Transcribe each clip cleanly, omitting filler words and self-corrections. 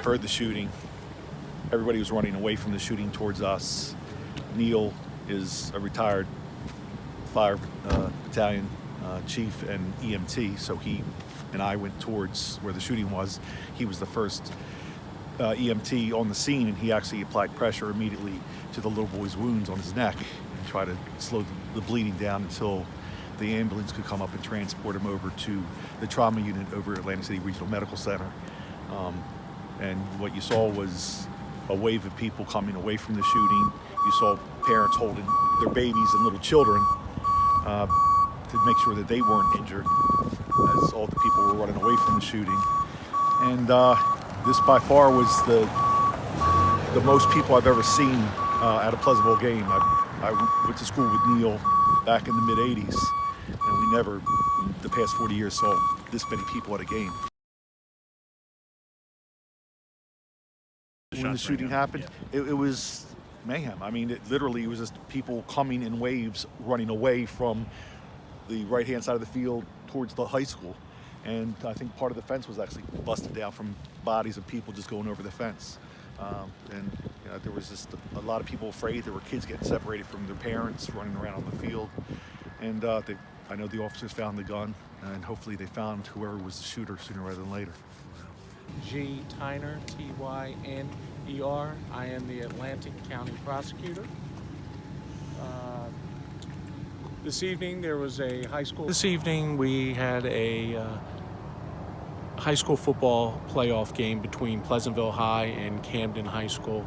heard the shooting. Everybody was running away from the shooting towards us. Neil is a retired fire battalion chief and EMT, so he and I went towards where the shooting was. He was the first EMT on the scene, and he actually applied pressure immediately to the little boy's wounds on his neck and tried to slow the bleeding down until the ambulance could come up and transport him over to the trauma unit over at Atlantic City Regional Medical Center. And what you saw was a wave of people coming away from the shooting. You saw parents holding their babies and little children to make sure that they weren't injured as all the people were running away from the shooting. And this by far was the most people I've ever seen at a Pleasantville game. I went to school with Neil back in the mid-'80s, and we never, in the past 40 years, saw this many people at a game. When the shooting happened, it was mayhem. I mean, it literally was just people coming in waves, running away from the right-hand side of the field towards the high school. And I think part of the fence was actually busted down from bodies of people just going over the fence. And you know, there was just a lot of people afraid. There were kids getting separated from their parents, running around on the field. And I know the officers found the gun, and hopefully they found whoever was the shooter sooner rather than later. G. Tyner, T-Y-N-E-R. I am the Atlantic County Prosecutor. This evening there was a high school. This evening we had a high school football playoff game between Pleasantville High and Camden High School.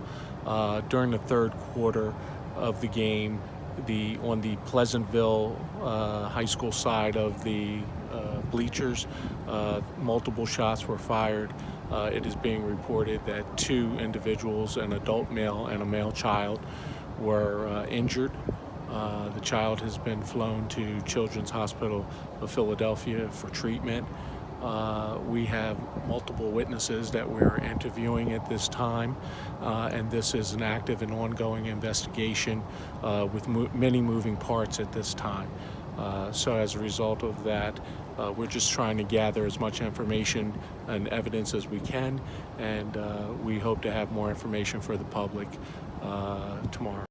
During the third quarter of the game, on the Pleasantville High School side of the bleachers, multiple shots were fired. It is being reported that 2 individuals, an adult male and a male child, were injured. The child has been flown to Children's Hospital of Philadelphia for treatment. We have multiple witnesses that we're interviewing at this time, and this is an active and ongoing investigation with many moving parts at this time. So as a result of that, we're just trying to gather as much information and evidence as we can, and we hope to have more information for the public tomorrow.